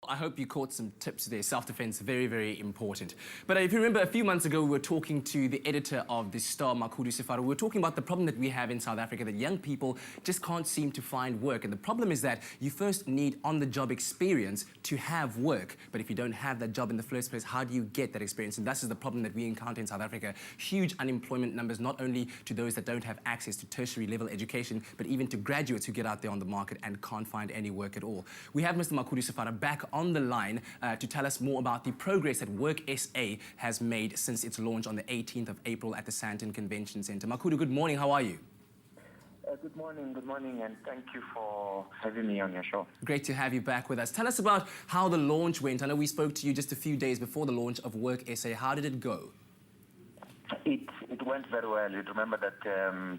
I hope you caught some tips there. Self-defense, very, very important. But if you remember, a few months ago, we were talking to the editor of The Star, Makhudu Sefara. We were talking about the problem that we have in South Africa, that young people just can't seem to find work. And the problem is that you first need on-the-job experience to have work. But if you don't have that job in the first place, how do you get that experience? And this is the problem that we encounter in South Africa. Huge unemployment numbers, not only to those that don't have access to tertiary level education, but even to graduates who get out there on the market and can't find any work at all. We have Mr. Makhudu Sefara back on the line to tell us more about the progress that Work SA has made since its launch on the 18th of April at the Sandton Convention Centre. Makhudu, good morning. How are you? Good morning, and thank you for having me on your show. Great to have you back with us. Tell us about how the launch went. I know we spoke to you just a few days before the launch of Work SA. How did it go? It went very well. You remember that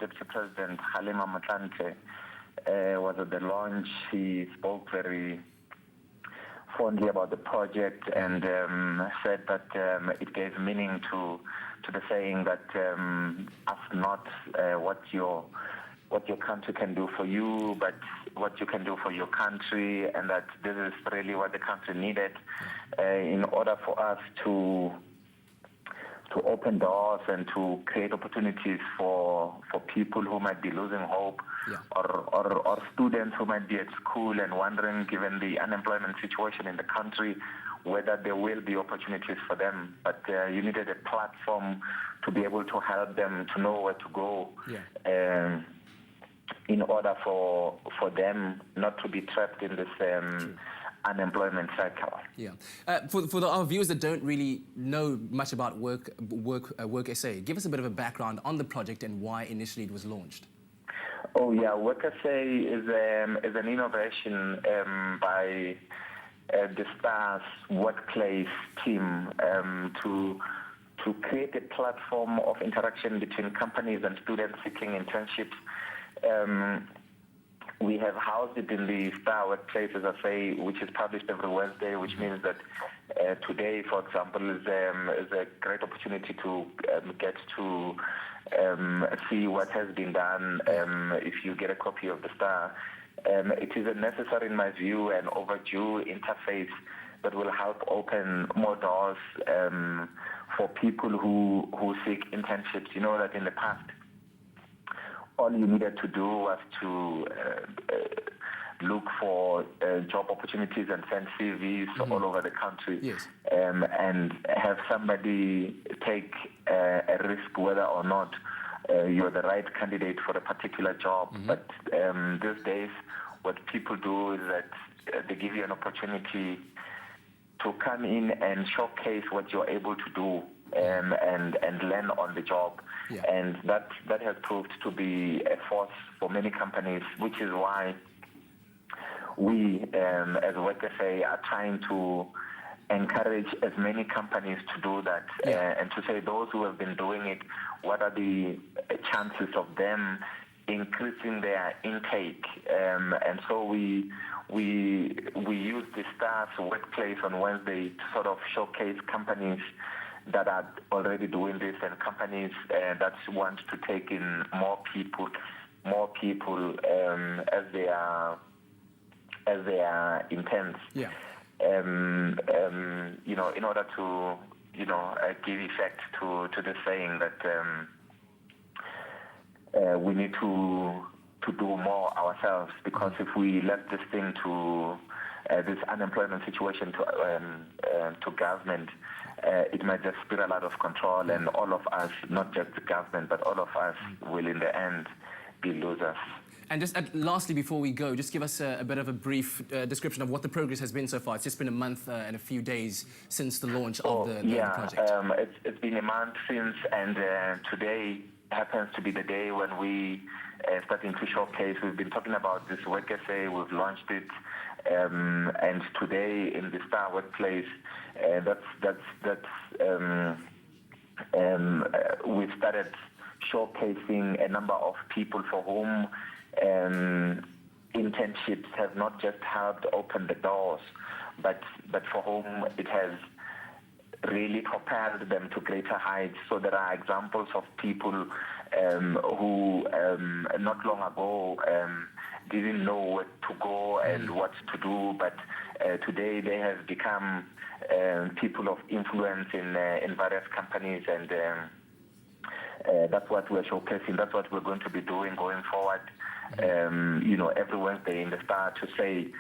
Deputy President Halima Motlanthe was at the launch. He spoke very fondly about the project and said that it gave meaning to the saying that ask not what your country can do for you, but what you can do for your country, and that this is really what the country needed in order for us to open doors and to create opportunities for people who might be losing hope, or students who might be at school and wondering, given the unemployment situation in the country, whether there will be opportunities for them. But you needed a platform to be able to help them to know where to go in order for them not to be trapped in this unemployment cycle. Yeah. For our viewers that don't really know much about Work SA, give us a bit of a background on the project and why initially it was launched. Oh yeah, Work SA is an innovation by the STAR's workplace team to create a platform of interaction between companies and students seeking internships. We have housed it in the Star Workplace, as I say, which is published every Wednesday, which means that today, for example, is a great opportunity to get to see what has been done if you get a copy of the Star. It is a necessary, in my view, and overdue interface that will help open more doors for people who seek internships. You know that in the past, all you needed to do was to look for job opportunities and send CVs all over the country, and have somebody take a risk whether or not you're the right candidate for a particular job. But these days, what people do is that they give you an opportunity to come in and showcase what you're able to do and learn on the job. And that has proved to be a force for many companies, which is why we, as Work SA, are trying to encourage as many companies to do that, and to say those who have been doing it, what are the chances of them increasing their intake? And so we use the Stars Workplace on Wednesday to sort of showcase companies that are already doing this and companies that want to take in more people as they are interns. You know, in order to give effect to the saying that we need to do more ourselves, because if we left this thing to this unemployment situation to government, it might just spiral out of control, and all of us, not just the government, but all of us will in the end be losers. And just lastly, before we go, just give us a bit of a brief description of what the progress has been so far. It's just been a month and a few days since the launch of the project. It's been a month since, and today happens to be the day when we starting to showcase. We've been talking about this Work SA, we've launched it, and today in the Star Workplace, we've started showcasing a number of people for whom internships have not just helped open the doors, but for whom it has really propelled them to greater heights. So there are examples of people who not long ago didn't know where to go and what to do, but today they have become people of influence in various companies, and that's what we're showcasing. That's what we're going to be doing going forward. Every Wednesday in the Star to say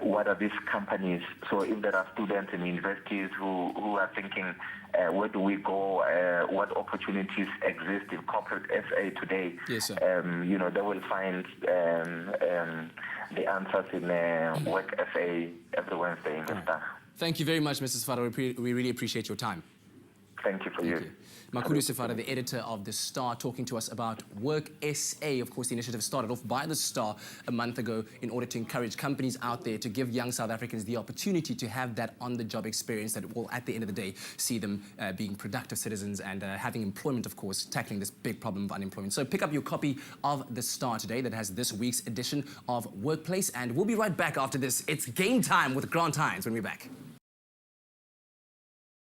what are these companies. So if there are students in universities who are thinking, where do we go? What opportunities exist in corporate SA today? Yes, sir. They will find the answers in Work SA every Wednesday in the Star. Thank you very much, Mrs. Sefara. We really appreciate your time. Thank you for you. Makhudu Sefara, the editor of The Star, talking to us about Work SA. Of course, the initiative started off by The Star a month ago in order to encourage companies out there to give young South Africans the opportunity to have that on-the-job experience that will, at the end of the day, see them being productive citizens and having employment, of course, tackling this big problem of unemployment. So pick up your copy of The Star today that has this week's edition of Workplace, and we'll be right back after this. It's game time with Grant Hines when we're back.